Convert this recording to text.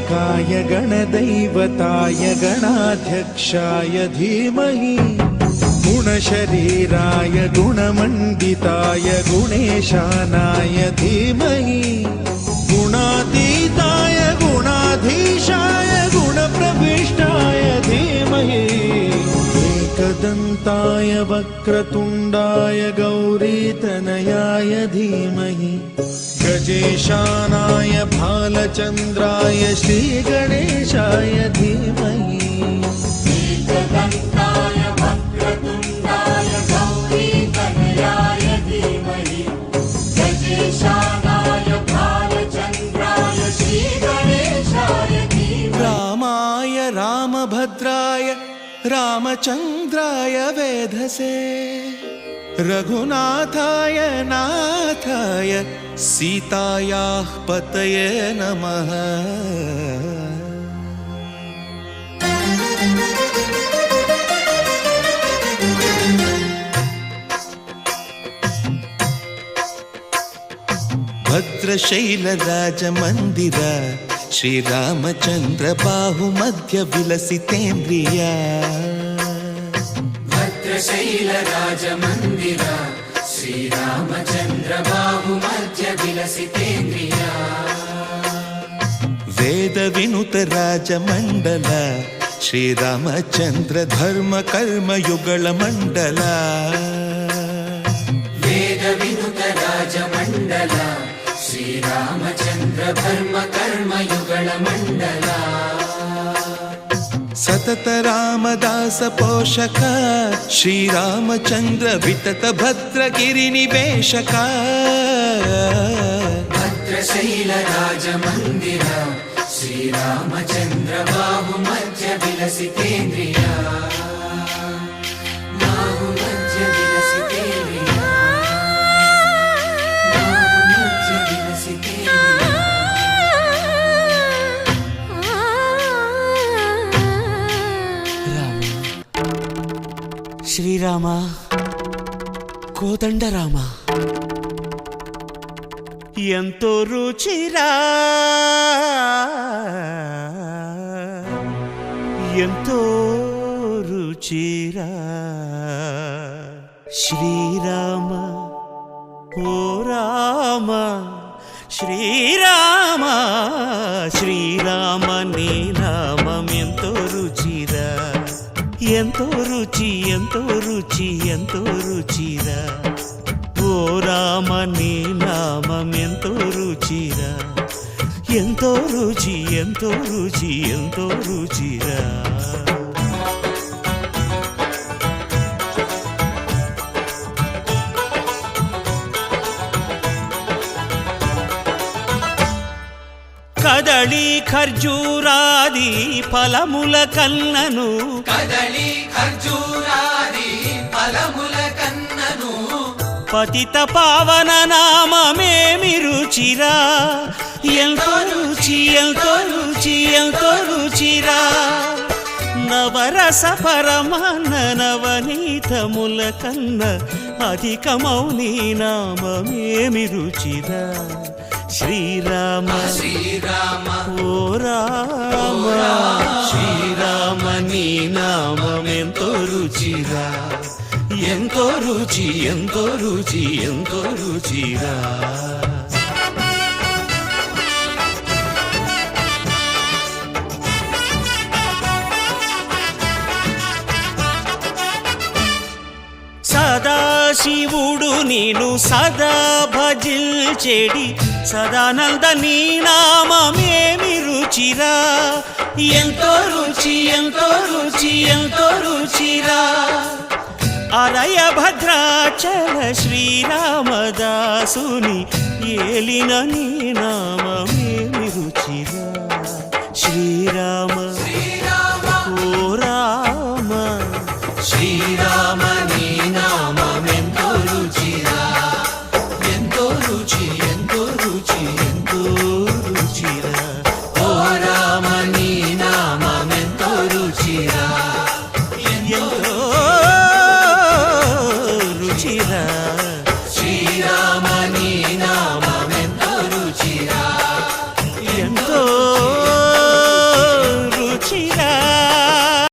गणनायकाय गणदैवताय गणाध्यक्षाय धीमहि गुणशरीराय गुणमण्डिताय गुणेशानाय धीमहि गुणातीताय गुणाधीशाय गुणप्रविष्टाय धीमहि एकदन्ताय वक्रतुण्डाय गौरीतनयाय धीमहि गजेशानाय भालचन्द्राय श्रीगणेशाय धीमहि एकदन्ताय वक्रतुण्डाय गौरीतनयाय धीमहि गजेशानाय भालचन्द्राय श्रीगणेशाय धीमहि रामाय रामभद्राय रामचन्द्राय वेधसे रघुनाथाय नाथाय सीतायाः पतये नमः। भद्रशैलराजमन्दिर श्रीरामचन्द्र बाहुमध्य विलसितेन्द्रिया भद्रशैलराजमन्दिर श्रीरामचन्द्र बाहुमध्य विलसितेन्द्रिया वेदविनुत राजमण्डल श्रीरामचन्द्र धर्म कर्म युगल मण्डल वेदविनुत राजमण्डल श्रीरामचन्द्र धर्म कर्म युगल मण्डल सतत रामदास पोषक श्रीरामचन्द्र वितत भद्रगिरि निवेशक भद्रशैल राजमन्दिर श्रीरामचन्द्र बाहुमध्य विलसितेन्द्रिया बाहुमध्य विलसितेन्द्रिया बाहुमध्य विलसितेन्द्रिया శ్రీరామ కోదండరామ ఎంతో రుచిరా ఎంతో రుచిరా శ్రీరామ ఓ రామ శ్రీరామ శ్రీరామ నీ నామం ఎంతో రుచిరా ఎంతో రుచి ఎంతో రుచి ఎంతో రుచిరా ఓ రామ నీ నామం ఎంతో రుచిరా ఎంతో రుచి ఎంతో రుచి ఎంతో రుచిరా కదళి ఖర్జూరాది ఫలముల కన్నను కదళి ఖర్జూరాది ఫలముల కన్నను పతిత పావన నామమేమి రుచిరా ఎంతో రుచి ఎంతో రుచి ఎంతో రుచిరా నవరస పరమాన్న నవనీతముల కన్న అధికమౌని నామమేమి రుచిరా శ్రీరామ శ్రీరామ ఓ రామ శ్రీరామ నీ నామం ఎంతో రుచిరా ఎంతో రుచి ఎంతో రుచి ఎంతో రుచిరా సదాశివుడు నేను సదా భజిల్చెడి సదానంద నీ నామమేమి రుచిరా ఎంతో రుచి ఎంతో రుచి ఎంతో రుచిరా అరయ భద్రాచల శ్రీరామదాసుని ఏలిన నీ నామమేమి రుచిరా శ్రీరామ